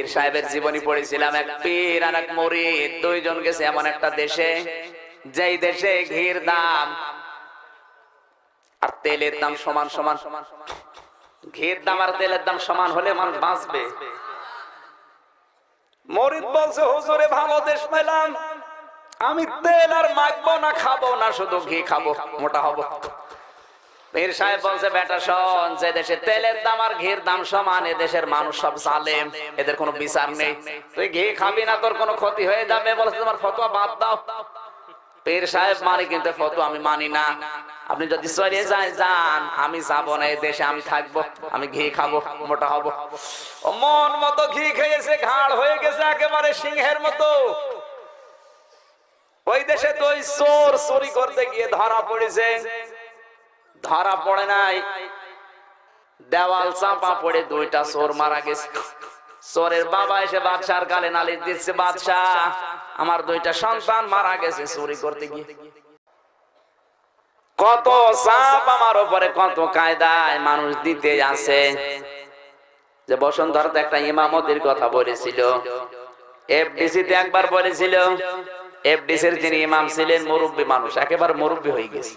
পীর সাহেবের জীবনী পড়েছিলাম। এক পীর আর এক মুরিদ দুইজন গেছে এমন একটা দেশে, যেই দেশে ঘির দাম আর তেলের দাম সমান সমান। ঘির দাম আর তেলের দাম সমান হলে মানুষ বাঁচবে। মুরিদ বলছে, হুজুরে ভালো দেশ পেলাম, আমি তেল আর মাখবো না, খাবো না, শুধু ঘি খাবো, মোটা হবো। পীর সাহেব বলছে, বেটা শোন, যে দেশে তেলের দাম আর ঘির দাম সমান, এ দেশের মানুষ সব জালেম, এদের কোনো বিচার নেই। তুই ঘি খাবি না, তোর কোনো ক্ষতি হয়ে যাবে। বলছে, তোমার ফতোয়া বাদ দাও। পীর সাহেব মানে কিন্তু ফতোয়া আমি মানি না। আপনি যদি সরিয়ে যান, আমি যাবো না, এই দেশে আমি থাকবো, আমি ঘি খাবো, মোটা হবো। ও মন মতো ঘি খেয়েছে, ঘাড় হয়ে গেছে একেবারে সিংহের মতো। ওই দেশে তো ওই চোর চুরি করতে গিয়ে ধরা পড়েছে। ধরা পড়ে নাই, দেওয়াল চাপা পড়ে দুইটা চোর মারা গেছে। চোরের বাবা এসে বাদশার গালে নালিশ দিচ্ছে, বাদশাহ, আমার দুইটা সন্তান মারা গেছে চুরি করতে গিয়ে। কত চাপ আমার উপরে, কত কায়দায় মানুষ দিতে আছে। যে বসুন্ধরাতে একটা ইমামতির কথা বলেছিল, এফডিসি তে একবার বলেছিল। এফডিসির যিনি ইমাম ছিলেন মুরব্বী মানুষ, একেবারে মুরব্বী হয়ে গেছে।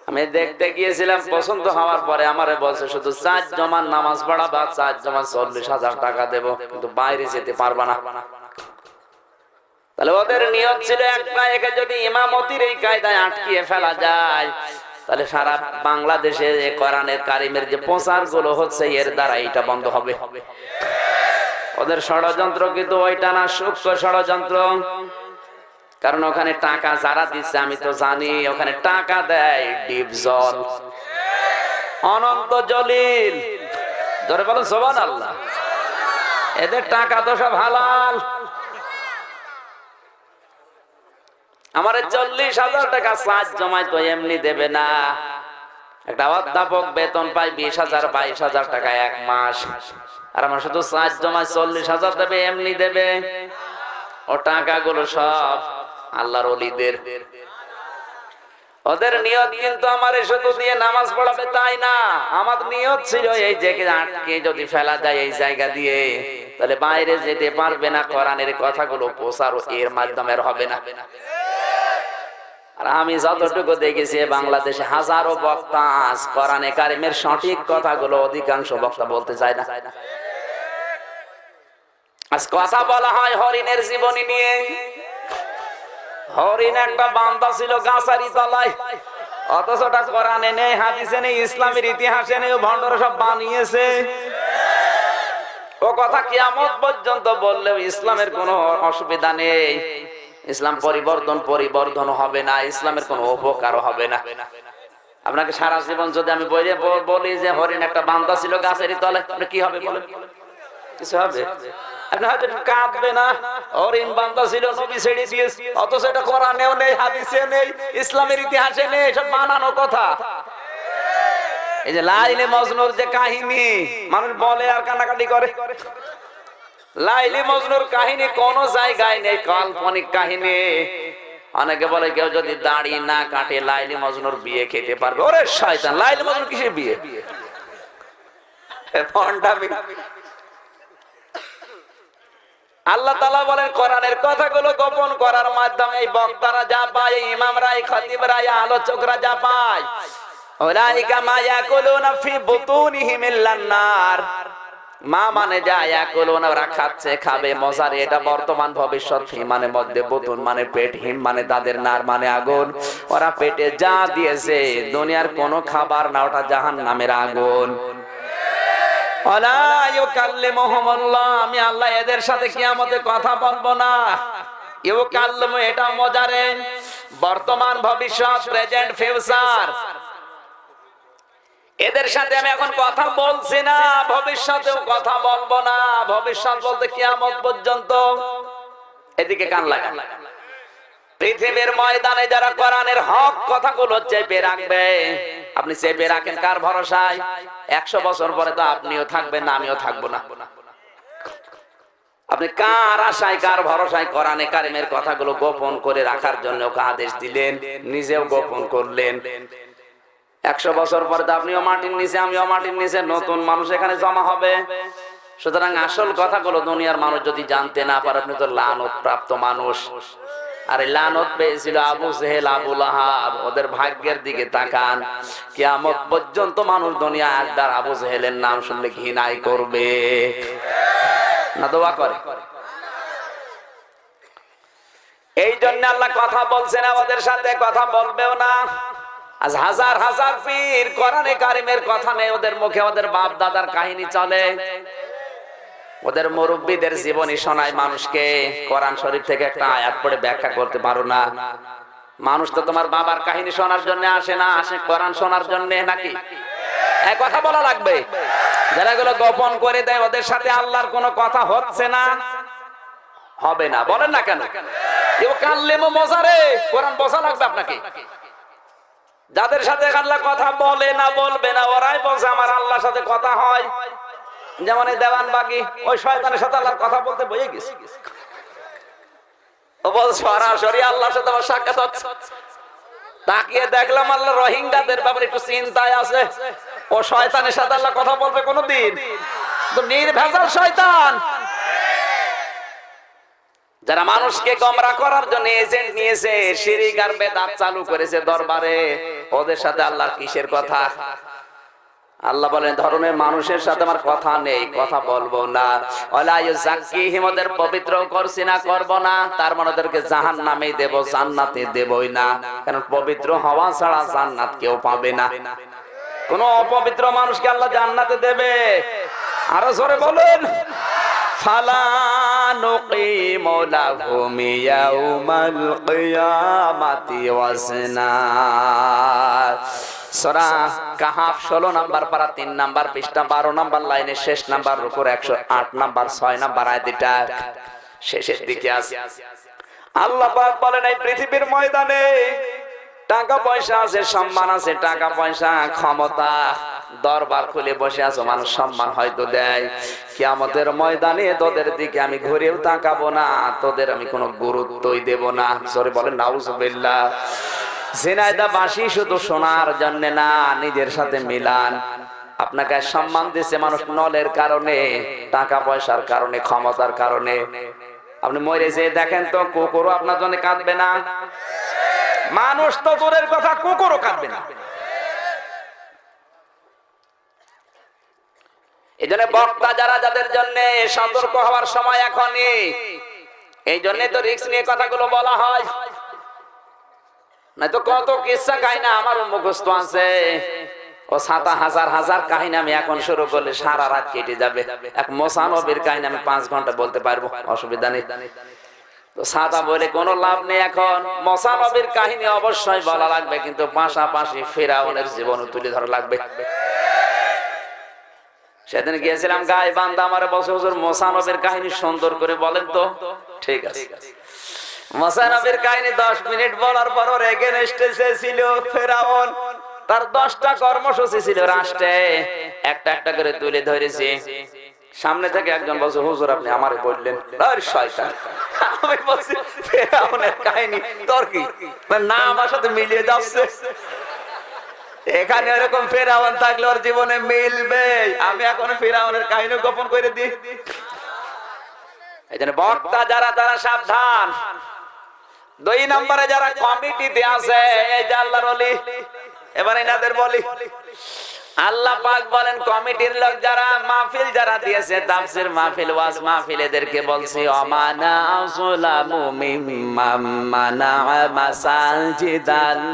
আমি দেখতে গিয়েছিলাম, পছন্দ হওয়ার পরে আমারে বলছে, শুধু 4 জমান নামাজ পড়াবা, 4 জমান 40,000 টাকা দেব, কিন্তু বাইরে যেতে পারবা না। তাহলে ওদের নিয়ত ছিল একটা, একে যদি ইমামতির এই কায়দায় আটকিয়ে ফেলা যায়, তাহলে সারা বাংলাদেশে কোরআনের কারিমের যে প্রচার গুলো হচ্ছে, এর দ্বারা এটা বন্ধ হবে। ওদের ষড়যন্ত্র কিন্তু ওইটা না, সূক্ষ্ম ষড়যন্ত্র। কারণ ওখানে টাকা যারা দিচ্ছে আমি তো জানি, ওখানে টাকা দেয় ডিপজল, অনন্ত জলিল, ধরে বলেন সুবহানাল্লাহ। এদের টাকা তো সব হালাল। আমারে 40,000 টাকা চার্জ জমাই তো এমনি দেবে না। একটা অধ্যাপক বেতন পায় 20,000 22,000 টাকা এক মাস, আর আমার শুধু চার্জ জমাই 40,000 দেবে, এমনি দেবে। ও টাকাগুলো সব আল্লাহর ওলিদের। ওদের নিয়ত কিন্তু আমারে শুধু দিয়ে নামাজ পড়াবে তাই না, আমার নিয়ত ছিল এই যে আটকে যদি ফেলা যায় এই জায়গা দিয়ে, তাহলে বাইরে যেতে পারবে না, কোরআনের কথাগুলো প্রচার এর মাধ্যমে হবে না। আর আমি যতটুকু দেখেছি বাংলাদেশে হাজারো বক্তা আজ কোরআনে কারিমের সঠিক কথাগুলো অধিকাংশ বক্তা বলতে চায় না। আজ কথা বলা হয় হরিণের জীবনী নিয়ে। হরিণ একটা বান্দা ছিল গাছারি তলায়, অথচ ওটা কোরআনে নেই, হাদিসে নেই, ইসলামের ইতিহাসে নেই, ভণ্ডরা সব বানিয়েছে। ও কথা কিয়ামত পর্যন্ত বললেও ইসলামের কোনো অসুবিধা নেই। ইসলাম পরিবর্তন হবে না, ইসলামের কোনো উপকার হবে না। আপনাকে সারা জীবন যদি আমি বলি যে হরিণ একটা বান্দা ছিল গাছের তলায়, কি হবে বলেন? কিছু হবে? আপনি হয়তো কাঁদবে না, হরিণ বান্দা ছিল, নবী ছেড়ে দিয়েছে, অথচ এটা কোরআনেও নেই, হাদিসে নেই, ইসলামের ইতিহাসে নেই, সব বানানো কথা। এই যে লাইলে মজনুর যে কাহিনী মানুষ বলে আর কান্নাকাটি করে, লাইলি মজনুর কাহিনী কোন জায়গায় নেই, কাল্পনিক কাহিনী। অনেকে বলে কেউ যদি দাড়ি না কাটে লাইলি মজনুর বিয়ে খেতে পারবে। ওরে শয়তান, লাইলি মজনুর কিসের বিয়ে? আল্লাহ তাআলা বলেন কোরআনের কথাগুলো গোপন করার মাধ্যমে এই বক্তারা যা পায়, ইমামরা, খতিবরা, আলোচকরা যা পায়, ওলাইকা মা ইয়াকুলুনা ফি বুতুনিহিম ইল্লান নার। মা মানে যা ইয়াকুলুনা, ওরা খাচ্ছে, খাবে, মজারে, এটা বর্তমান ভবিষ্যৎ। ফি মানে মধ্যে, বুতুন মানে পেট, হিম মানে তাদের, নার মানে আগুন। ওরা পেটে যা দিয়েছে দুনিয়ার কোন খাবার না, ওটা জাহান্নামের আগুন। আমি আল্লাহ এদের সাথে কিয়ামতে কথা বলবো না। এটা মজারে, বর্তমান ভবিষ্যৎ, প্রেজেন্ট ফিউচার, এদের সাথে আমি এখন কথা বলছি না, ভবিষ্যতেও কথা বলবো না। ভবিষ্যৎ বলতে কিয়ামত পর্যন্ত। এদিকে কান লাগান। পৃথিবীর ময়দানে যারা কোরআনের হক কথাগুলো চেপে রাখবে, আপনি চেপে রাখেন কার ভরসায়? 100 বছর পরে তো আপনিও থাকবেন না, আমিও থাকবো না। আপনি কার আশায়, কার ভরসায় কোরআনে কারিমের কথাগুলো গোপন করে রাখার জন্য ওকে আদেশ দিলেন, নিজেও গোপন করলেন। 100 বছর পরে তো আপনিও মাটির নিচে, আমিও মাটির নিচে, নতুন মানুষ এখানে জমা হবে। সুতরাং আসল কথাগুলো দুনিয়ার মানুষ যদি জানতে না পারে, আপনি তো লানত প্রাপ্ত মানুষ। আর লানত পেয়েছিল আবু জেহেল, আবু লাহাব, ওদের ভাগ্যের দিকে তাকান, কিয়ামত পর্যন্ত মানুষ দুনিয়া একবার আবু জেহেলের নাম শুনলে ঘৃণাই করবে না, দোয়া করে। এই জন্য আল্লাহ কথা বলছেন, আমাদের সাথে কথা বলবেও না। আজ হাজার হাজার পীর কোরআনে কারিমের কথা নেই ওদের মুখে, ওদের বাপ দাদার কাহিনী চলে, ওদের মুরব্বীদের জীবনী শোনায় মানুষকে। কোরআন শরীফ থেকে একটা আয়াত পড়ে ব্যাখ্যা করতে পারো না। মানুষ তো তোমার বাবার কাহিনী শোনার জন্য আসে না, আসে কোরআন শোনার জন্য, নাকি? এক কথা বলা লাগবে। যারা এগুলো গোপন করে দেয়, ওদের সাথে আল্লাহর কোনো কথা হচ্ছে না, হবে না। বলেন না কেন? কেউ কাল্লেমো মজারে কোরআন বোঝা লাগবে আপনাকে। যাদের সাথে আল্লাহ কথা বলে না, বলবে না, ওরাই বলছে আমার আল্লাহর সাথে কথা হয়। যেমন এই দেওয়ানবাগী, ওই শয়তানের সাথে আল্লাহর কথা বলতে বয়ে গেছে, ও বল সরাসরি আল্লাহর সাথে আমার সাক্ষাৎ হচ্ছে। তাকিয়ে দেখলাম আল্লাহ রোহিঙ্গাদের ব্যাপারে একটু চিন্তায় আছে। ও শয়তানের সাথে আল্লাহ কথা বলবে কোনদিন? তো নির্ভেজাল শয়তান। যারা মানুষকে গোমরাহ করার জন্য এজেন্ট নিয়েছে, শিরক আর বেদাত চালু করেছে দরবারে, ওদের সাথে আল্লাহর কিসের কথা? আল্লাহ বলেন ধরনের মানুষের সাথে আমার কথা নেই, কথা বলবো না। ওয়ালা ইউযাক্কিহিম, ওদের পবিত্র করছি না, করব না। তার মানে ওদেরকে জাহান্নামেই দেব, জান্নাতে দেবই না। কারণ পবিত্র হওয়া ছাড়া জান্নাত কেউ পাবে না। কোন অপবিত্র মানুষকে আল্লাহ জান্নাতে দেবে? আরো জোরে বলুন। ফালা নুকিমু লাহুম ইয়াউমাল কিয়ামাতি ওয়াজনা। সূরা কাহাফ 16 নাম্বার পারা 3 নাম্বার পৃষ্ঠা 12 নাম্বার লাইনের শেষ নাম্বার রুকুর 108 নাম্বার 6 নাম্বার আয়াতটা শেষের দিকে আছে। আল্লাহ পাক বলেন এই পৃথিবীর ময়দানে টাকা পয়সা আছে, সম্মান আছে, টাকা পয়সা, ক্ষমতা, দরবার খুলে বসে আছো, মানুষ সম্মান হয়তো দেয়। কিয়ামতের ময়দানে তোদের দিকে আমি ঘুরেও তাকাবো না, তোদের আমি কোনো গুরুত্বই দেব না। জোরে বলেন নাউজুবিল্লাহ। ঝিনাইদা বাসি শুধু শোনার জন্য না, নিজের সাথে মিলান। আপনাকে সম্মান দিচ্ছে মানুষ নলের কারণে, টাকা পয়সার কারণে, ক্ষমতার কারণে। আপনি মরে যে দেখেন তো, কুকুরও আপনার জন্য কাঁদবে না। মানুষ তো দূরের কথা, কুকুরও কাঁদবে না। এই জন্য বক্তা যারা, যাদের জন্য সতর্ক হওয়ার সময় এখনই। এই জন্য তো রিস্ক নিয়ে কথাগুলো বলা হয়। না তো কত কিসসা কাহিনী আমার মুখস্থ আছে, ও ছাতা হাজার হাজার কাহিনী আমি এখন শুরু করলে সারা রাত কেটে যাবে। এক মোসা নবীর কাহিনী আমি 5 ঘন্টা বলতে পারবো, অসুবিধা নেই। তো ছাতা বলে কোনো লাভ নেই। এখন মোসা নবীর কাহিনী অবশ্যই বলা লাগবে, কিন্তু পাশাপাশি ফিরআউনের জীবন তুলে ধরা লাগবে। সেদিন গিয়েছিলাম গাইবান্ধা, আমার বসে হুজুর মোসা নবীর কাহিনী সুন্দর করে বলেন তো। ঠিক আছে, মোসা নবীর কাহিনী 10 মিনিট বলার পর ওর এগেনস্টে ছিল ফেরাউন। তার 10টা কর্মসূচি ছিল রাষ্ট্রে, একটা একটা করে তুলে ধরেছে। সামনে থেকে একজন বলছে হুজুর আপনি আমারে বললেন, আরে শয়তান। আমি বলছি ফেরাউনের কাহিনী তোর কি না আমার সাথে মিলিয়ে যাচ্ছে? এখানে এরকম ফেরাউন থাকলে ওর জীবনে মিলবে। আমি এখন ফেরাউনের কাহিনী গোপন করে দিই। এই জন্য বক্তা যারা, তারা সাবধান। 2 নম্বরে যারা কমিটিতে আছে, এই যে আল্লাহর ওলি, এবার এনাদের বলি। আল্লাহ পাক বলেন কমিটির লোক যারা, মাহফিল যারা দিয়েছে, তাফসীর মাহফিল, ওয়াজ মাহফিল, এদেরকে বলছি অমানা আসলামু মিম্মান মানাআ মাসাজিদাল্লাহি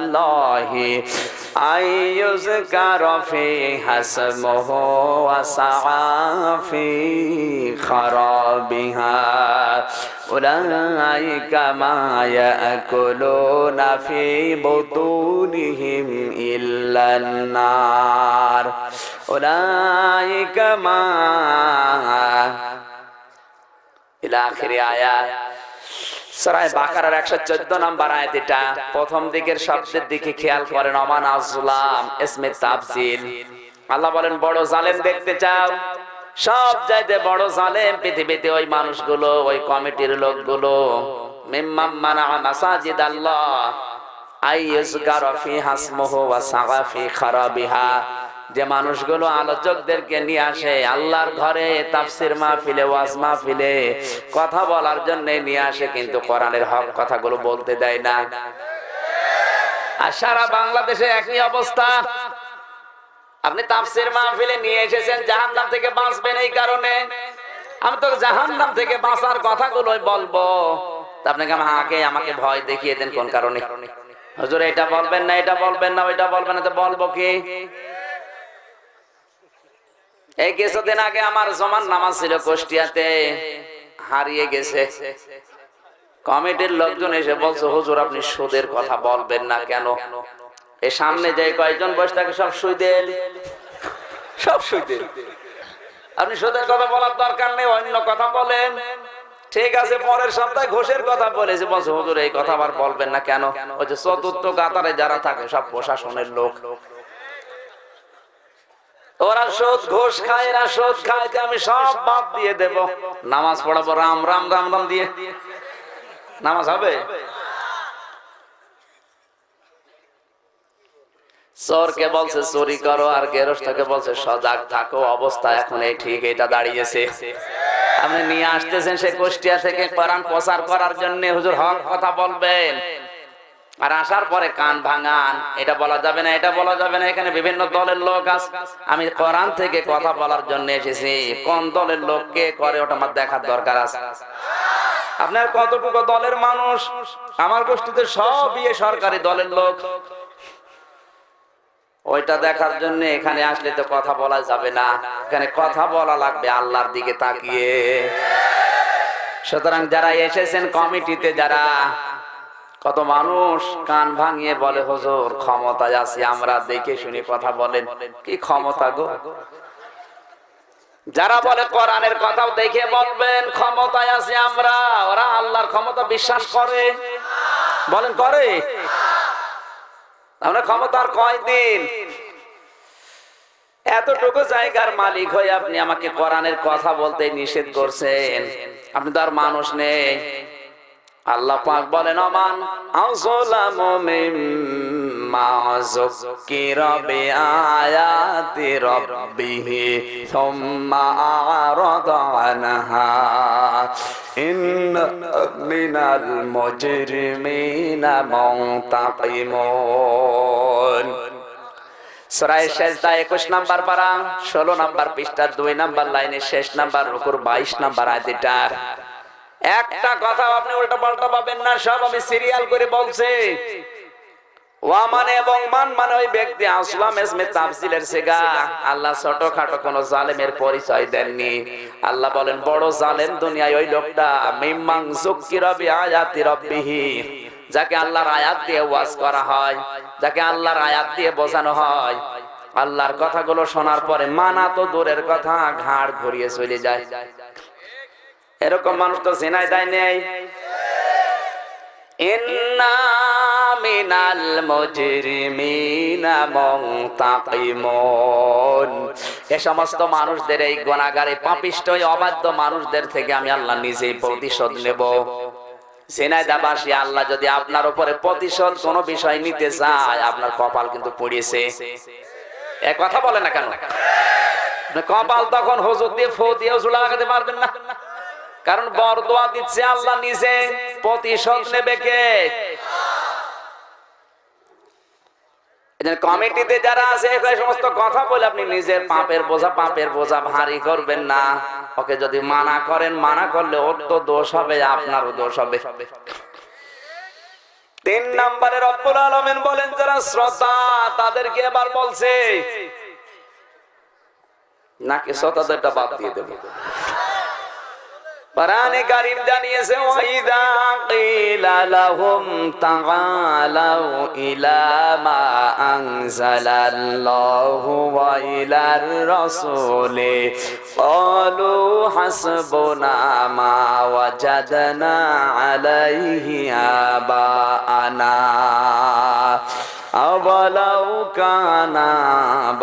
আইয়ুযকারা ফিহা ইসমুহু ওয়া সাআ ফি খারাবিহা উলাইকা মা ইয়াকুলুনা ফি বুতুনিহিম ইল্লান নার উলাইকা মা ইলা আখিরি আয়াত। সূরা বাকারার 114 নম্বর আয়াত। এটা প্রথম দিকের শব্দের দিকে খেয়াল করেন। অমান আযলাম ইসমে তাফসীল। আল্লাহ বলেন বড় জালেম দেখতে চাও? সব চাইতে বড় জালেম পৃথিবীতে ওই মানুষগুলো, ওই কমিটির লোকগুলো। মিম্মান মানাআ মাসাজিদাল্লাহ আইয়ুযকারা ফিহা ইসমুহু ওয়া সাআ ফি খারাবিহা। যে মানুষগুলো আলোচকদেরকে নিয়ে আসে আল্লাহর ঘরে তাফসির মাহফিলে ওয়াজ মাহফিলে কথা বলার জন্য নিয়ে আসে, কিন্তু কোরআনের হক কথাগুলো বলতে দেয় না। আর সারা বাংলাদেশে একই অবস্থা। আপনি তাফসির মাহফিলে নিয়ে এসেছেন জাহান্নাম থেকে বাঁচবেন, এই কারণে আমি তো জাহান্নাম থেকে বাঁচার কথাগুলোই বলবো। তা আপনাকে আমাকে ভয় দেখিয়ে দেন কোন কারণে? হুজুর এটা বলবেন না, এটা বলবেন না, ওইটা বলবেন না, তো বলবো কি? এই কিছুদিন আগে আমার জমান নামাজ ছিল কুষ্টিয়াতে, হারিয়ে গেছে। কমিটির লোকজন এসে বলছে হুজুর আপনি সুদের কথা বলবেন না কেন? এই সামনে যে কয়েকজন বসে থাকে সব সুদের, সব সুদের। আপনি সুদের কথা বলার দরকার নেই, অন্য কথা বলেন। ঠিক আছে, পরের সপ্তাহে ঘোষের কথা বলেছে, বলছে হুজুর এই কথা আবার বলবেন না কেন? ওই যে চতুর্থ কাতারে যারা থাকে সব প্রশাসনের লোক, ওরা সুদ ঘোষ খায়, এরা সুদ খায়, আমি সব বাদ দিয়ে দেব, নামাজ পড়াবো রাম রাম রাম রাম দিয়ে। নামাজ হবে? চোরকে বলছে চুরি করো, আর গেরস্তকে বলছে সজাগ থাকো। অবস্থা এখন এই ঠিক এটা দাঁড়িয়েছে। আপনি নিয়ে আসতেছেন সে কুষ্টিয়া থেকে কোরআন প্রচার করার জন্য, হুজুর হক কথা বলবেন, আর আসার পরে কান ভাঙান, এটা বলা যাবে না, এটা বলা যাবে না। এখানে বিভিন্ন দলের লোক আছে, আমি কোরআন থেকে কথা বলার জন্য এসেছি। কোন দলের লোক কে করে ওটা আমার দেখার দরকার আছে। আপনার কতটুকু দলের মানুষ? আমার গোষ্ঠীতে সবই সরকারি দলের লোক। ওইটা দেখার জন্য এখানে আসলে তো কথা বলা যাবে না, এখানে কথা বলা লাগবে আল্লাহর দিকে তাকিয়ে। সুতরাং যারা এসেছেন কমিটিতে, যারা কত মানুষ কান ভাঙিয়ে বলে হুজুর ক্ষমতায় আছি আমরা, দেখে শুনে কথা বলেন। কি ক্ষমতা গো? যারা বলে কোরআনের কথাও দেখে বলবেন ক্ষমতায় আছি আমরা, ওরা আল্লাহর ক্ষমতা বিশ্বাস করে? বলেন করে? আমরা ক্ষমতার কয়দিন? এতটুকু জায়গার মালিক হয়ে আপনি আমাকে কোরআনের কথা বলতে নিষেধ করছেন। আপনি তো আর মানুষ নেই। আল্লাহ পাক বলেন আমান আযলামু মিম্মা যুকিরা বিআয়াতি রাব্বিহি সুম্মা আ'রাদা আনহা ইন্না মিনাল মুজরিমিনা মুনতাকিমুন। সূরা সাজদা 21 নাম্বার পারা 16 নাম্বার পৃষ্ঠার 2 নাম্বার লাইনের শেষ নাম্বার রুকুর 22 নাম্বার আয়াতটা। একটা কথা আপনি উল্টা পাল্টা পাবেন না, সব আমি সিরিয়াল করে বলছি। ওয়া মানে এবং মান মানে ওই ব্যক্তি, আসলাম ইসমে তাফসিলের সিগা। আল্লাহ ছোটখাটো কোন জালেমের পরিচয় দেননি। আল্লাহ বলেন বড় জালেম দুনিয়ায় ওই লোকটা, মিম্মান যুকিরা বিআয়াতি রাব্বিহি, যাকে আল্লাহর আয়াত দিয়ে ওয়াজ করা হয়, যাকে আল্লাহর আয়াত দিয়ে বোঝানো হয়, আল্লাহর কথাগুলো শোনার পরে মানা তো দূরের কথা, ঘাড় ঘুরিয়ে চলে যায়। এরকম মানুষ তো জিনায় দায় নেই। ইন্না মিনাল মুজরিমিনা মুনতাকিমুন। এই সমস্ত মানুষদের, এই গুনাহগার, এই পাপিষ্ঠ, এই অবাধ্য মানুষদের থেকে আমি আল্লাহ নিজেই প্রতিশোধ নেব। জিনাইদাবাসী, আল্লাহ যদি আপনার উপরে প্রতিশোধ কোন বিষয় নিতে চায়, আপনার কপাল কিন্তু পড়িয়েছে। এক কথা বলে না কেন? কপাল তখন হুজুর দিয়ে ফু দিয়ে ঝুলা লাগাতে পারবেন না, কারণ বরদোয়া দিচ্ছে আল্লাহ নিজে। প্রতিশোধ নেবে কে? কমিটিতে যারা আছে এই সমস্ত কথা বলে আপনি নিজের পাপের বোঝা ভারী করবেন না। ওকে যদি মানা করেন, মানা করলে ওর তো দোষ হবে, আপনারও দোষ হবে। 3 নম্বরে রব্বুল আলামিন বলেন যারা শ্রোতা তাদেরকে এবার বলছে, নাকি শ্রোতাদেরটা বাদ দিয়ে দেব? কোরআনে কারীম জানিয়েছে ওয়াইদা কিলা লাহুম তাআলাউ ইলা মা আনজালাল্লাহু ওয়া ইলার রাসূলি ক্বালু হাসবুনা মা ওয়াজাদনা আলাইহি আবানা আওয়ালাউ কানা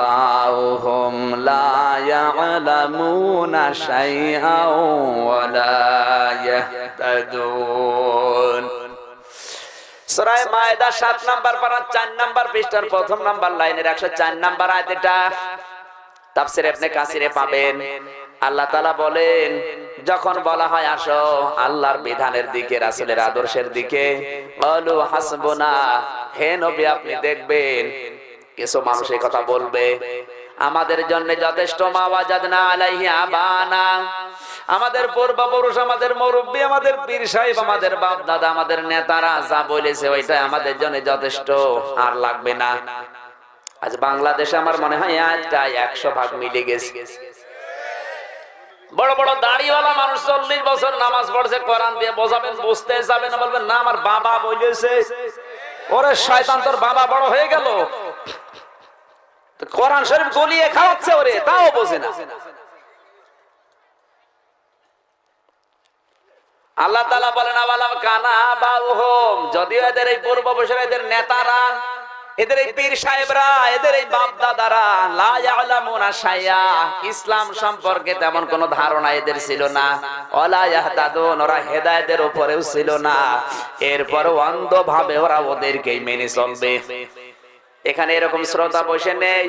বাউহুম লা ইয়ালামুনা শাইআন ওয়া লা ইয়াহতাদুন। সূরা মায়েদা 7 নাম্বার পারা 4 নাম্বার পৃষ্ঠার প্রথম নাম্বার লাইনের 104 নাম্বার আয়াত এটা তাফসীর ইবনে কাসিরে পাবেন। আল্লাহ তাআলা বলেন যখন বলা হয় আসো আল্লাহর বিধানের দিকে রাসূলের আদর্শের দিকে, ক্বালু হাসবুনা, হে নবী আপনি দেখবেন কিছু মানুষ এই কথা বলবে আমাদের জন্য যথেষ্ট, মা ওয়াজাদনা আলাইহি আবানা, আমাদের পূর্বপুরুষ, আমাদের মুরব্বি, আমাদের পীর সাহেব, আমাদের বাপ দাদা, আমাদের নেতারা যা বলেছে ওইটাই আমাদের জন্য যথেষ্ট, আর লাগবে না। আজ বাংলাদেশে আমার মনে হয় আজটা 100 ভাগ মিলে গেছে। বড় বড় দাড়িওয়ালা মানুষ 40 বছর নামাজ পড়ছে, কোরআন দিয়ে বোঝাবেন, বুঝতে যাবে না, বলবেন না আমার বাবা বলেছে। ওরে শয়তান, তোর বাবা বড় হয়ে গেল, কোরআন শরীফ গলিয়ে খাওয়াচ্ছে ওরে, তাও বোঝে না। আল্লাহ তাআলা বলেন আওয়ালাম কানা আবাউহুম, যদিও এদের এই পূর্বপুরুষের, এদের নেতারা, এদের এই পীর সাহেবরা, এদের এই বাপ দাদারা লা ইয়ালামুনা শাইয়া, ইসলাম সম্পর্কে তেমন কোনো ধারণা এদের ছিল না, ওয়ালা ইয়াহতাদুন, ওরা হেদায়েতের উপরেও ছিল না, এরপরও অন্ধভাবে ওরা ওদেরকেই মেনে চলবে। এখানে এরকম শ্রোতা বসে নেই?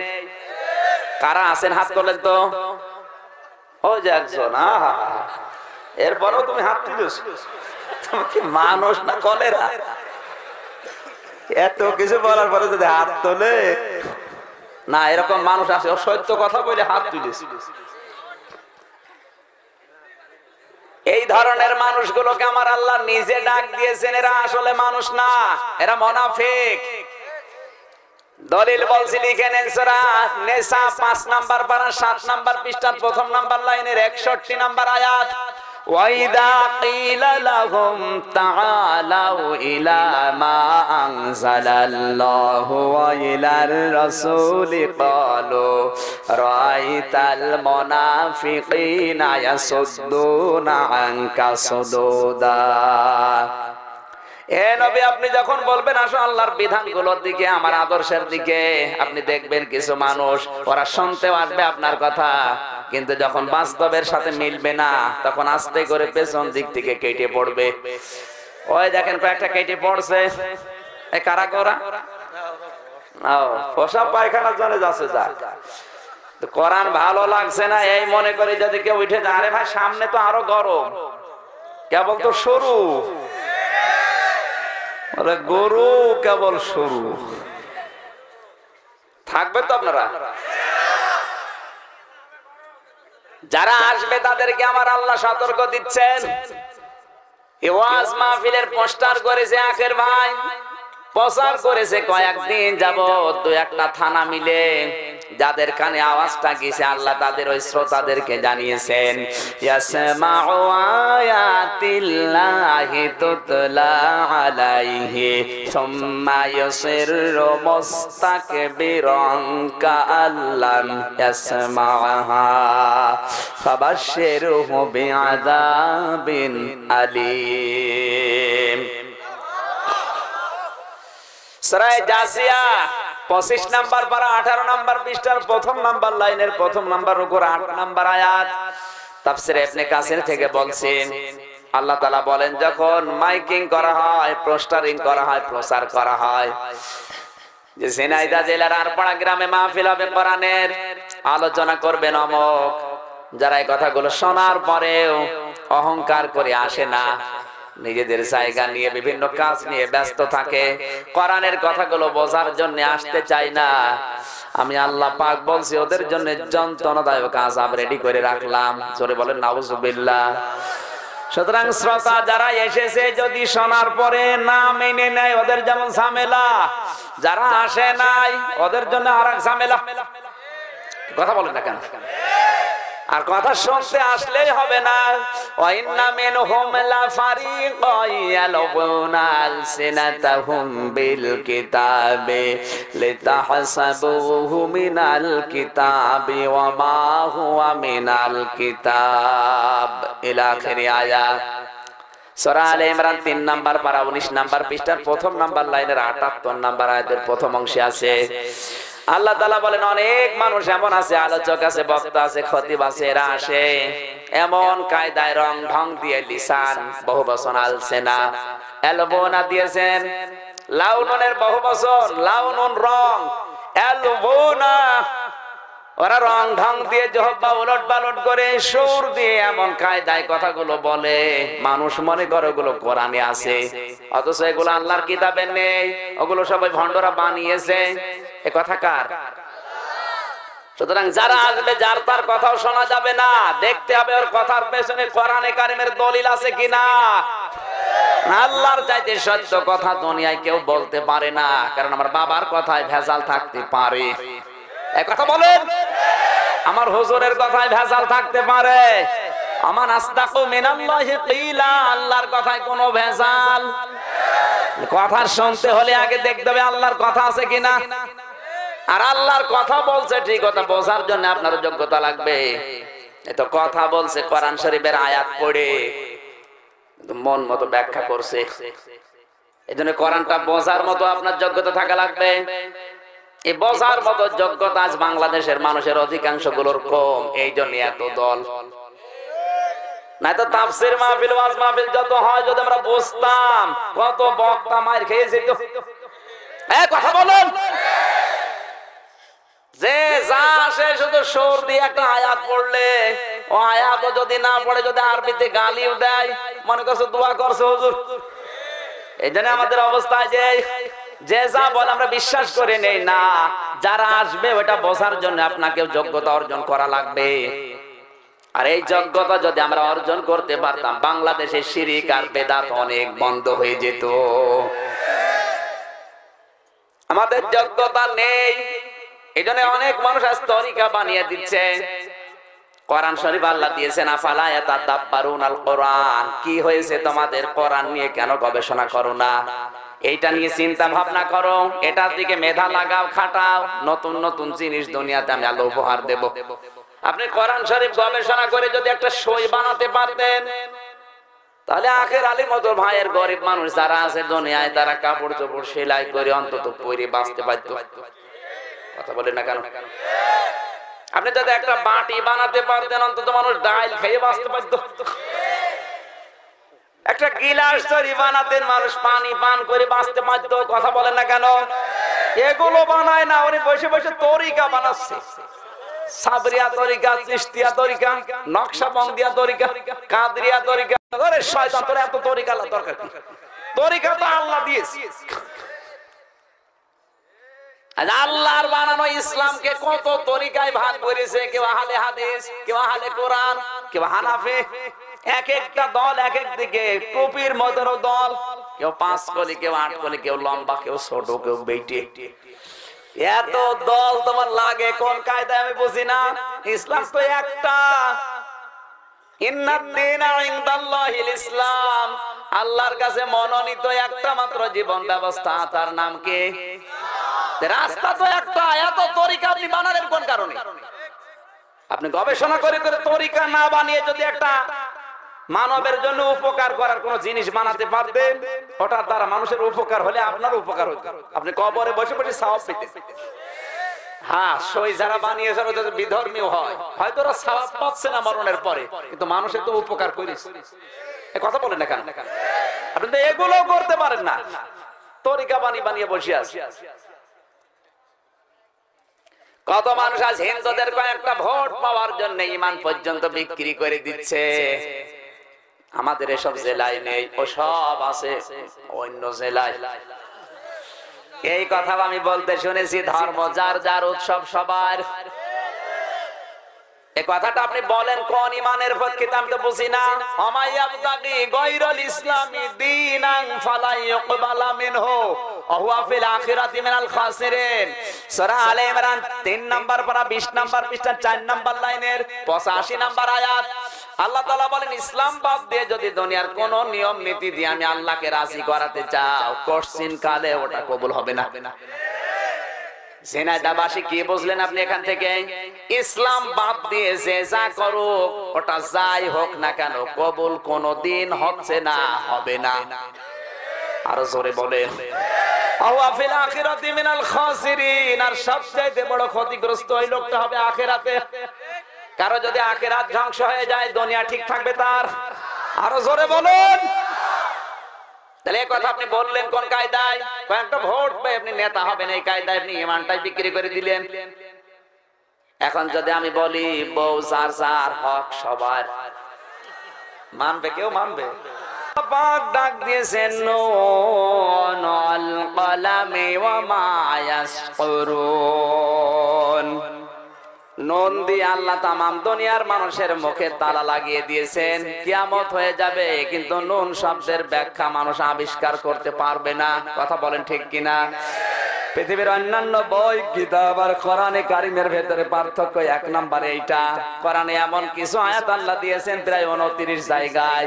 কারা আছেন হাত তোলেন তো। ও যে একজন, এরপরও তুমি হাত তুলেছ, তুমি কি মানুষ না কলেরা? এত কিছু বলার পরে যদি হাত তোলে না, এরকম মানুষ আছে, ও সত্য কথা বলে হাত তুলেছে। এই ধরনের মানুষগুলোকে আমার আল্লাহ নিজে ডাক দিয়েছেন, এরা আসলে মানুষ না, এরা মুনাফিক। দলিল বলছি লিখে নেন, সূরা নিসা 5 নাম্বার পারা 7 নাম্বার পৃষ্ঠার প্রথম নাম্বার লাইনের 61 নাম্বার আয়াত, ওয়াইদা কিলা লাহুম তাআলাউ ইলা মা আনজালাল্লাহু ওয়া ইলার রাসূলি ক্বালু রাআইতাল মুনাফিকিনা ইয়াসুদ্দুনা আনকা সুদুদা। এ নবী আপনি যখন বলবেন আসো আল্লাহর বিধানগুলোর দিকে, আমার আদর্শের দিকে, আপনি দেখবেন কিছু মানুষ ওরা শুনতেও আসবে আপনার কথা, কিন্তু যখন বাস্তবের সাথে মিলবে না তখন আস্তে করে পেছন দিক থেকে কেটে পড়বে। ওই দেখেন কয়েকটা কেটে পড়ছে, এই কারা করা পোশাক পায়খানার জন্য যাচ্ছে, যা কোরআন ভালো লাগছে না এই মনে করে যদি কেউ উঠে যায়, আরে ভাই সামনে তো আরো গরম, কেবল তো শুরু, গরু কেবল শুরু, থাকবে তো আপনারা। যারা আসবে তাদেরকে আমার আল্লাহ সতর্ক দিচ্ছেন। ওয়াজ মাহফিলের পোস্টার করেছে আখের ভাই, প্রচার করেছে কয়েকদিন যাবত, 2-1টা থানা মিলে, যাদের কানে আওয়াজটা গেছে আল্লাহ তাদের ওই শ্রোতাদেরকে জানিয়েছেন, ইয়াসমাউ আয়াতিল্লাহি তুতলা আলাইহি সুম্মা ইউসিরু মুস্তাকবিরান কাআল্লাম ইয়াসমাহা ফাবাশশিরহু বিআযাবিন আলীম। সূরা জাসিয়া 25 নাম্বার পারা 18 নাম্বার পৃষ্ঠার প্রথম নাম্বার লাইনের প্রথম নাম্বার উপর 8 নাম্বার আয়াত, তাফসীর ইবনে কাসির থেকে বলছেন আল্লাহ তাআলা বলেন যখন মাইকিং করা হয়, পোস্টারিং করা হয়, প্রচার করা হয়, যে ঝিনাইদহ জেলার আরপাড়া গ্রামে মাহফিল হবে, কোরআনের আলোচনা করবেন অমুক, যারা এই কথাগুলো শোনার পরেও অহংকার করে আসে না, নিজেদের জায়গা নিয়ে বিভিন্ন কাজ নিয়ে ব্যস্ত থাকে, কোরআনের কথাগুলো বোঝার জন্য আসতে চায় না, আমি আল্লাহ পাক বলছি ওদের জন্য যন্ত্রণাদায়ক আযাব রেডি করে রাখলাম। জোরে বলেন নাউজুবিল্লাহ। সুতরাং শ্রোতা যারা এসেছে যদি শোনার পরে না মেনে নেয় ওদের যেমন ঝামেলা, যারা আসে নাই ওদের জন্য আরেক ঝামেলা। কথা বলেন না কেন? আর কথা শুনতে আসলেই হবে না। ওয়াইন্না মিনহুম লাফারিকান ইয়ালবুনা আলসিনাতাহুম বিল কিতাবি লিতাহসাবুহু মিনাল কিতাবি ওয়া মা হুয়া মিনাল কিতাব ইলা আখিরি আয়াত। সূরা আলে ইমরান 3 নাম্বার পারা 19 নাম্বার পৃষ্ঠার প্রথম নাম্বার লাইনের 78 নাম্বার আয়াতের প্রথম অংশে আছে আল্লাহ তাআলা বলেন অনেক মানুষ এমন আছে, আলোচক আছে, বক্তা আছে, খতিব আছে, এরা আসে এমন কায়দায় রং ঢং দিয়ে লিসান বহু বচন আলসেনা এলবোনা দিয়েছেন, লাউনের বহু বচন, লাউনুন রং, এলবুনা ওরা রং ঢং দিয়ে জহব্বা উলট পালট করে সুর দিয়ে এমন কায়দায় কথাগুলো বলে মানুষ মনে করে ওগুলো কোরআনে আছে, অথচ এগুলো আল্লাহর কিতাবে নেই, ওগুলো সবাই ভণ্ডরা বানিয়েছে। এ কথা কার? সুতরাং যারা আসবে যার তার কথাও শোনা যাবে না, দেখতে হবে ওর কথার পেছনে কোরআনে কারিমের দলিল আছে কিনা। আল্লাহর চাইতে সত্য কথা দুনিয়ায় কেউ বলতে পারে না, কারণ আমার বাবার কথায় ভেজাল থাকতে পারে। এই কথা বলেন, আমার হুজুরের কথায় ভেজাল থাকতে পারে। আমার আস্তাকু মিনাল্লাহি কিলা, আল্লাহর কথায় কোনো ভেজাল। কথা শুনতে হলে আগে দেখতে হবে আল্লাহর কথা আছে কিনা। আর আল্লাহর কথা বলছে ঠিক, কথা বোঝার জন্য আপনার যোগ্যতা লাগবে। এই তো কথা বলছে কোরআন শরীফের আয়াত পড়ে, মন মতো ব্যাখ্যা করছে। এজন্য কোরআনটা বোঝার মতো আপনার যোগ্যতা থাকা লাগবে। এই বোঝার মতো যোগ্যতা আজ বাংলাদেশের মানুষের অধিকাংশ গুলোর কম, এই জন্য এত দল। নাই তো তাফসীর মাহফিল, ওয়াজ মাহফিল যত হয়, যদি আমরা বুঝতাম কত বক্তা মার খেয়ে যেত। এই কথা বলুন, যে যা আসে শুধু সুর দিয়ে একটা আয়াত পড়লে, ও আয়াত যদি না পড়ে, যদি আরবিতে গালিও দেয়, মনে করছে দোয়া করছে হুজুর। এই জন্য আমাদের অবস্থা যে যে যা বলে আমরা বিশ্বাস করে নেই না। যারা আসবে ওটা বোঝার জন্য আপনাকে যোগ্যতা অর্জন করা লাগবে। আর এই যোগ্যতা যদি আমরা অর্জন করতে পারতাম, বাংলাদেশে শিরক আর বেদাত অনেক বন্ধ হয়ে যেত। আমাদের যোগ্যতা নেই, এই জন্য অনেক মানুষ আজ তরিকা বানিয়ে দিচ্ছে। কোরআন শরীফ আল্লাহ দিয়েছেন আফালা ইয়াতাদাব্বারুনাল কোরআন, কি হয়েছে তোমাদের, কোরআন নিয়ে কেন গবেষণা করো না? এইটা নিয়ে চিন্তা ভাবনা করো, এটার দিকে মেধা লাগাও, খাটাও, নতুন নতুন জিনিস দুনিয়াতে আমি আল্লাহ উপহার দেব। আপনি কোরআন শরীফ গবেষণা করে যদি একটা সই বানাতে পারতেন, তাহলে আখের আলী মতো ভাইয়ের গরিব মানুষ যারা আছে দুনিয়ায়, তারা কাপড় চোপড় সেলাই করে অন্তত পরে বাঁচতে পারত। কথা বলেন না কেন? আপনি যদি একটা বাটি বানাতে পারতেন, অন্তত মানুষ ডাল খেয়ে বাঁচতে পারত। একটা গিলাস তৈরি বানাতেন, মানুষ পানি পান করে বাঁচতে পারত। কথা বলেন না কেন? এগুলো বানায় না, উনি বসে বসে তরিকা বানাচ্ছে। সাবরিয়া তরিকা, চিশতিয়া তরিকা, নকশবন্দিয়া তরিকা, কাদরিয়া তরিকা। আরে শয়তান, তোর এত তরিকা দরকার কি? তরিকা তো আল্লাহ দিয়েছে। আল্লাহর বানানো ইসলামকে কত তরিকায় ভাগ করেছে। কেউ আহলে হাদিস, কেউ আহলে কোরআন, কেউ হানাফি। এক একটা দল এক এক দিকে, টুপির মধ্যেও দল, কেউ 5 কলি, কেউ 8 কলি, কেউ লম্বা, কেউ ছোট, কেউ বেটে। এত দল তোমার লাগে কোন কায়দায় আমি বুঝি না। ইসলাম তো একটা, ইন্নাদ-দীনা ইনদাল্লাহিল ইসলাম। আল্লাহর কাছে মনোনীত একটা মাত্র জীবন ব্যবস্থা, তার নাম কি? রাস্তা তো একটা। এত তরিকা আপনি বানালেন কোন কারণে? আপনি গবেষণা করে করে তরিকা না বানিয়ে যদি একটা মানবের জন্য উপকার করার কোন জিনিস বানাতে পারতেন, ওটার দ্বারা মানুষের উপকার হলে আপনার উপকার হতো। আপনি কবরে বসে বসে সওয়াব পেতেন। হ্যাঁ, সই যারা বানিয়েছে ওরা যদি বিধর্মীয় হয়, হয়তো ওরা সওয়াব পাচ্ছে না মরণের পরে, কিন্তু মানুষের তো উপকার করেছে। এই কথা বলেন না কেন? আপনি তো এগুলো করতে পারেন না, তরিকা বানিয়ে বানিয়ে বসে আছে। কত মানুষ আজ হিন্দুদের কয়েকটা ভোট পাওয়ার জন্য ইমান পর্যন্ত বিক্রি করে দিচ্ছে। আমাদের এসব জেলায় নেই, ও সব আছে অন্য জেলায়। এই কথা আমি বলতে শুনেছি, ধর্ম যার যার, উৎসব সবার। এই কথাটা আপনি বলেন কোন ইমানের পক্ষে? আমি তো বুঝি না। আমাইয়াবতাগি গায়রাল ইসলামি দীনান ফালা ইউকবালা মিনহু ওয়া হুয়া ফিল আখিরাতি মিনাল খাসিরিন। সূরা আলে ইমরান 3 নাম্বার পারা 20 নাম্বার পৃষ্ঠা 4 নাম্বার লাইনের 85 নাম্বার আয়াত। আল্লাহ তাআলা বলেন, ইসলাম বাদ দিয়ে যদি দুনিয়ার কোন নিয়ম নীতি দিয়ে আমি আল্লাহকে রাজি করাতে চাও, কোশ্চিন কালে ওটা কবুল হবে না। জেনাদাবাসী কি বুঝলেন আপনি এখান থেকে? ইসলাম বাদ দিয়ে যে যা করুক, ওটা যাই হোক না কেন, কবুল কোনদিন হচ্ছে না, হবে না। আরো জোরে বলেন, আওয়া ফিল আখিরাতি মিনাল খাসিরিন। আর সবচেয়ে বড় ক্ষতিগ্রস্ত ওই লোকটা হবে আখিরাতে। কারো যদি আখিরাত ধ্বংস হয়ে যায়, দুনিয়া ঠিক থাকবে তার? আরো জোরে বলুন। তাহলে এই কথা আপনি বললেন কোন কায়দায়? কয়েকটা ভোট পেয়ে আপনি নেতা হবেন, এই কায়দায় আপনি ইমানটাই বিক্রি করে দিলেন। এখন যদি আমি বলি বউ যার যার হক সবার, মানবে কেউ? মানবে? পাক ডাক দিয়েছেন নুন ওয়াল কলামি ওয়া মা ইয়াসকুরুন। নুন দিয়ে আল্লাহ তামাম দুনিয়ার মানুষের মুখে তালা লাগিয়ে দিয়েছেন। কিয়ামত হয়ে যাবে, কিন্তু নুন শব্দের ব্যাখ্যা মানুষ আবিষ্কার করতে পারবে না। কথা বলেন ঠিক কিনা? পৃথিবীর অন্যান্য বই, কিতাব আর কোরআনে কারিমের ভেতরে পার্থক্য এক নম্বরে এইটা। কোরআনে এমন কিছু আয়াত আল্লাহ দিয়েছেন প্রায় 29 জায়গায়,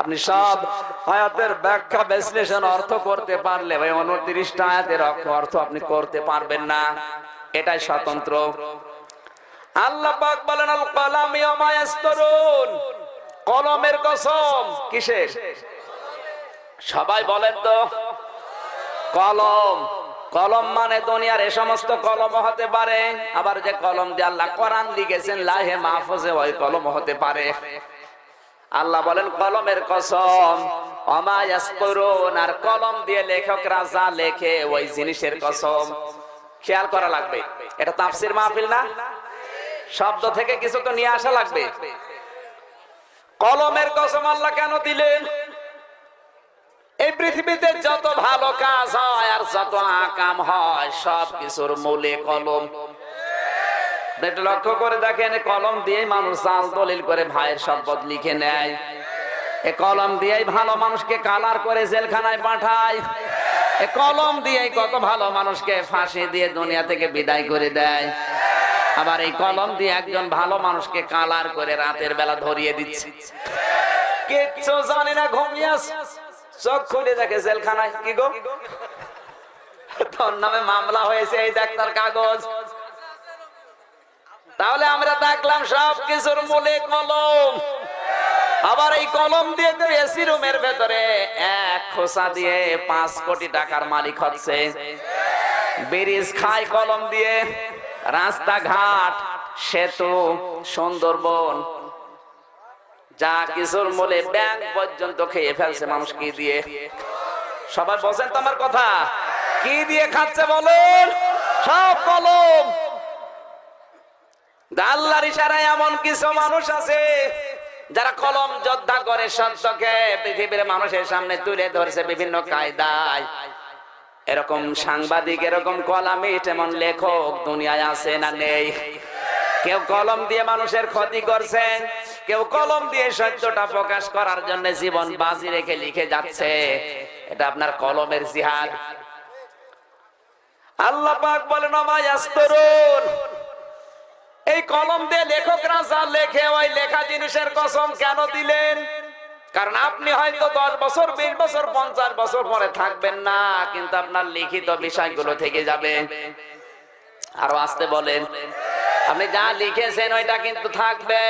আপনি সব আয়াতের ব্যাখ্যা বিশ্লেষণ অর্থ করতে পারলে ভাই 29টা আয়াতের অর্থ আপনি করতে পারবেন না। এটাই স্বতন্ত্র। আল্লাহ পাক বলেন আল কলামি ওয়া মা ইয়াসতুরুন। কলমের কসম। কিসের? সবাই বলেন তো। কলম। কলম মানে দুনিয়ার এই সমস্ত কলম হতে পারে, আবার যে কলম দিয়ে আল্লাহ কোরআন লিখেছেন লাহে মাহফুজে, ওই কলম হতে পারে। আল্লাহ বলেন কলমের কসম। ওয়া মা ইয়াসতুরুন, আর কলম দিয়ে লেখকরা যা লেখে ওই জিনিসের কসম। খেয়াল করা লাগবে, এটা তাফসীর মাহফিল না, শব্দ থেকে কিছু তো নিয়ে আসা লাগবে। কলমের কসম আল্লাহ কেন দিলেন? এই পৃথিবীতে যত ভালো কাজ হয় আর যত আকাম হয় সব কিছুর মূলে কলম। একটু লক্ষ্য করে দেখেন, কলম দিয়ে মানুষ চাল দলিল করে ভাইয়ের সম্পদ লিখে নেয়। এ কলম দিয়েই ভালো মানুষকে কালার করে জেলখানায় পাঠায়। এ কলম দিয়েই কত ভালো মানুষকে ফাঁসি দিয়ে দুনিয়া থেকে বিদায় করে দেয়। আবার এই কলম দিয়ে একজন ভালো মানুষকে কালার করে রাতের বেলা ধরিয়ে দিচ্ছে। কিচ্ছু জানি না, ঘুমিয়ে আছে, চোখ খুলে দেখে জেলখানায়। কি গো, তোর নামে মামলা হয়েছে, এই দেখ তার কাগজ। তাহলে আমরা দেখলাম সব কিছুর মূলে কলম। আবার এই কলম দিয়ে তো এসি রুমের ভেতরে এক খোসা দিয়ে 5 কোটি টাকার মালিক হচ্ছে। ব্রিজ খায় কলম দিয়ে, রাস্তাঘাট, সেতু, সুন্দরবন, যা কিছুর মূলে ব্যাংক পর্যন্ত খেয়ে ফেলছে মানুষ। কি দিয়ে? সবাই বলছেন তো আমার কথা? কি দিয়ে খাচ্ছে বলেন? সব কলম। আল্লাহর ইশারায় এমন কিছু মানুষ আছে যারা কলম যোদ্ধা করে সত্যকে পৃথিবীর মানুষের সামনে তুলে ধরছে বিভিন্ন কায়দায়। এরকম সাংবাদিক, এরকম কলামিস্ট, এমন লেখক দুনিয়ায় আছে না নেই? কেউ কলম দিয়ে মানুষের ক্ষতি করছে, কেউ কলম দিয়ে সত্যটা প্রকাশ করার জন্য জীবন বাজি রেখে লিখে যাচ্ছে। এটা আপনার কলমের জিহাদ। আল্লাহ পাক বলেন ওয়া মা ইয়াসতুরুন। এই কলম দিয়ে লেখকরা যা লেখে ওই লেখা জিনিসের কসম কেন দিলেন? কারণ আপনি হয়তো 10 বছর, 20 বছর, 50 বছর পরে থাকবেন না, কিন্তু আপনার লিখিত বিষয়গুলো থেকে যাবে। আরো আসতে বলেন। আপনি যা লিখেছেন ওইটা কিন্তু থাকবে।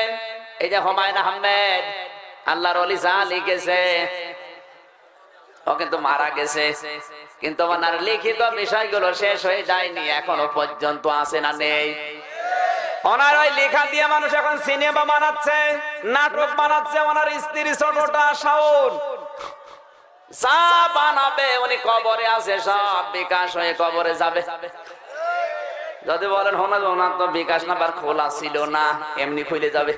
এই যে হুমায়ুন আহমেদ, আল্লাহর ওলি, যা লিখেছে ও কিন্তু মারা গেছে, কিন্তু ওনার লিখিত বিষয়গুলো শেষ হয়ে যায়নি, এখনো পর্যন্ত আছে না নেই? ওনার ওই লেখা দিয়ে মানুষ এখন সিনেমা বানাচ্ছে, নাটক বানাচ্ছে। ওনার স্ত্রী ছোটটা শাওন যা বানাবে, উনি কবরে আছে, সব বিকাশ হয়ে কবরে যাবে। যদি বলেন ওনার তো বিকাশ নাম্বার খোলা ছিল না, এমনি খুলে যাবে।